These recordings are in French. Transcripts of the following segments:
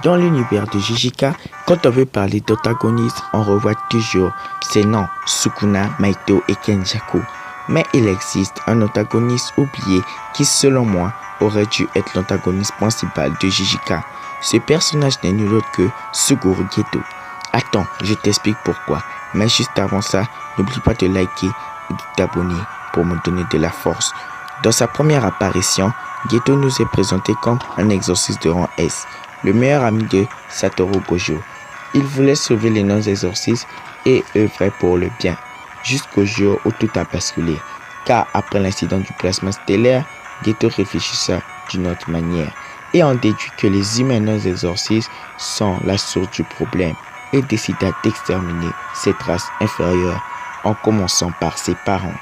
Dans l'univers de Jujika, quand on veut parler d'antagonistes, on revoit toujours ces noms, Sukuna, Mahito et Kenjaku. Mais il existe un antagoniste oublié qui, selon moi, aurait dû être l'antagoniste principal de Jujika. Ce personnage n'est nul autre que Suguru Geto. Attends, je t'explique pourquoi. Mais juste avant ça, n'oublie pas de liker et de t'abonner pour me donner de la force. Dans sa première apparition, Geto nous est présenté comme un exorciste de rang S, le meilleur ami de Satoru Gojo. Il voulait sauver les non-exorcistes et œuvrer pour le bien, jusqu'au jour où tout a basculé. Car après l'incident du plasma stellaire, Geto réfléchissa d'une autre manière et en déduit que les humains non-exorcistes sont la source du problème et décida d'exterminer cette race inférieure en commençant par ses parents.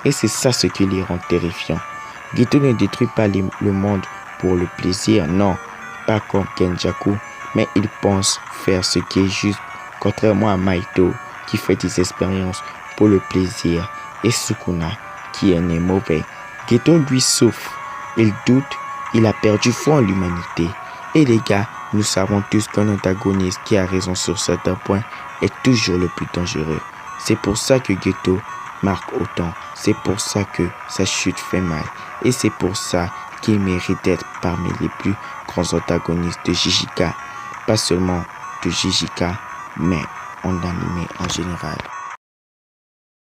Et c'est ça ce qui les rend terrifiants. Geto ne détruit pas le monde pour le plaisir, non, pas comme Kenjaku, mais il pense faire ce qui est juste, contrairement à Mahito qui fait des expériences pour le plaisir et Sukuna qui est né mauvais. Geto lui souffre, il doute, il a perdu foi en l'humanité. Et les gars, nous savons tous qu'un antagoniste qui a raison sur certains points est toujours le plus dangereux. C'est pour ça que Geto marque autant, c'est pour ça que sa chute fait mal, et c'est pour ça qu'il mérite d'être parmi les plus grands antagonistes de Jujika, pas seulement de Jujika, mais en animé en général.